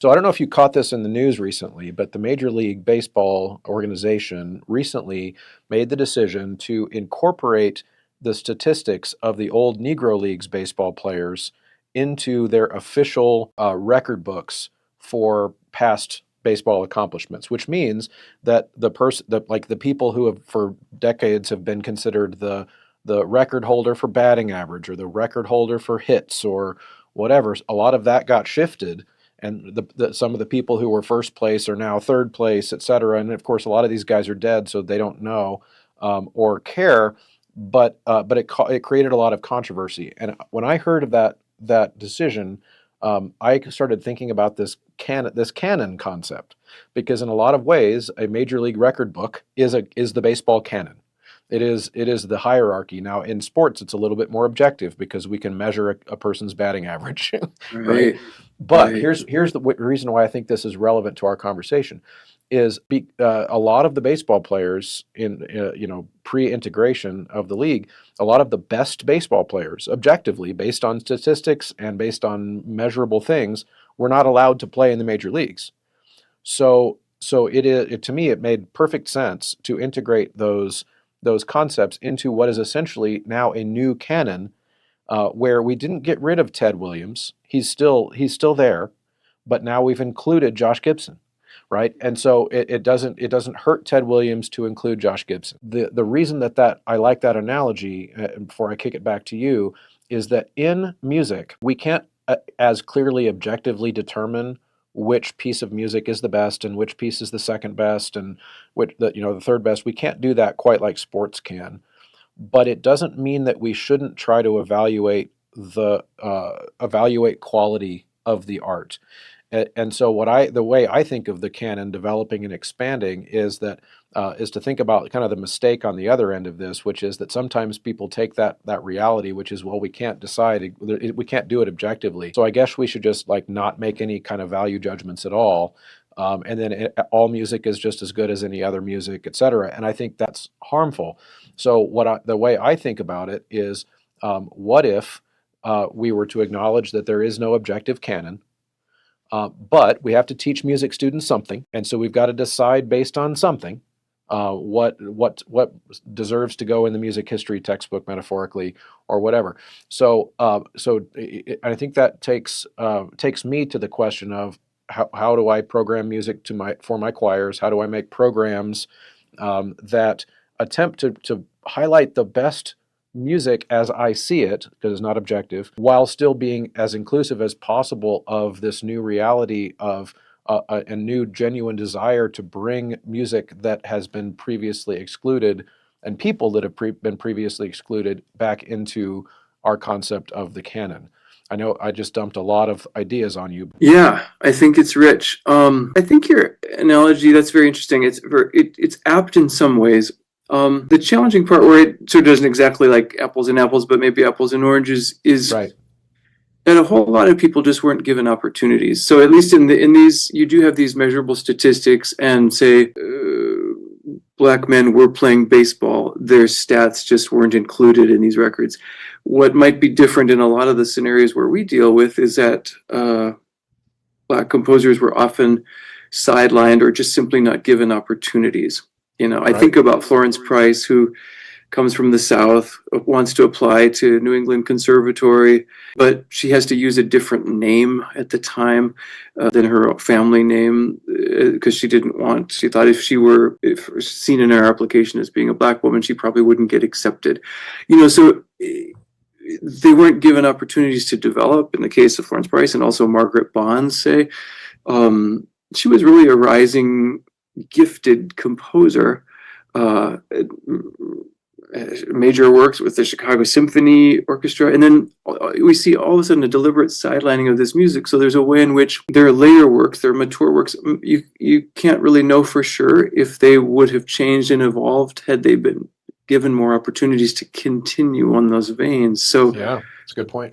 So I don't know if you caught this in the news recently, but the Major League Baseball organization recently made the decision to incorporate the statistics of the old Negro Leagues baseball players into their official record books for past baseball accomplishments, which means that the people who have for decades have been considered the record holder for batting average or the record holder for hits or whatever, a lot of that got shifted, and some of the people who were first place are now third place, et cetera. And of course, a lot of these guys are dead, so they don't know or care. But it created a lot of controversy. And when I heard of that decision, I started thinking about this canon concept, because in a lot of ways, a major league record book is the baseball canon. It is the hierarchy. Now in sports, it's a little bit more objective because we can measure a person's batting average, right? Right. But Right. here's the reason why I think this is relevant to our conversation is a lot of the baseball players in pre-integration of the league, a lot of the best baseball players, objectively based on statistics and based on measurable things, were not allowed to play in the major leagues. So to me it made perfect sense to integrate those concepts into what is essentially now a new canon, where we didn't get rid of Ted Williams. He's still there, but now we've included Josh Gibson, right? And so it doesn't hurt Ted Williams to include Josh Gibson. The reason that I like that analogy, before I kick it back to you, is that in music we can't as clearly objectively determine which piece of music is the best and which piece is the second best and which the third best. We can't do that quite like sports can, but it doesn't mean that we shouldn't try to evaluate quality of the art. And so the way I think of the canon developing and expanding is to think about kind of the mistake on the other end of this, which is that sometimes people take that reality, which is, well, we can't decide, we can't do it objectively. So I guess we should just like not make any kind of value judgments at all. And then all music is just as good as any other music, et cetera. And I think that's harmful. So the way I think about it is, what if we were to acknowledge that there is no objective canon, but we have to teach music students something, and so we've got to decide based on something what deserves to go in the music history textbook, metaphorically, or whatever. So I think that takes me to the question of how do I program music for my choirs? How do I make programs that attempt to highlight the best music as I see it, because it's not objective, while still being as inclusive as possible of this new reality of a new genuine desire to bring music that has been previously excluded and people that have been previously excluded back into our concept of the canon. I know I just dumped a lot of ideas on you. Yeah, I think it's rich. I think your analogy, that's very interesting. It's apt in some ways. The challenging part, where it sort of doesn't exactly like apples and apples, but maybe apples and oranges, is Right. that a whole lot of people just weren't given opportunities. So at least in these, you do have these measurable statistics, and say black men were playing baseball, their stats just weren't included in these records. What might be different in a lot of the scenarios where we deal with is that black composers were often sidelined or just simply not given opportunities. I think about Florence Price, who comes from the South, wants to apply to New England Conservatory, but she has to use a different name at the time than her family name, because she thought if seen in her application as being a black woman, she probably wouldn't get accepted. So they weren't given opportunities to develop. In the case of Florence Price, and also Margaret Bonds, say, she was really a rising, gifted composer. Major works with the Chicago Symphony Orchestra, and then we see all of a sudden a deliberate sidelining of this music. So there's a way in which their later works, their mature works, you can't really know for sure if they would have changed and evolved had they been given more opportunities to continue on those veins. So Yeah, that's a good point.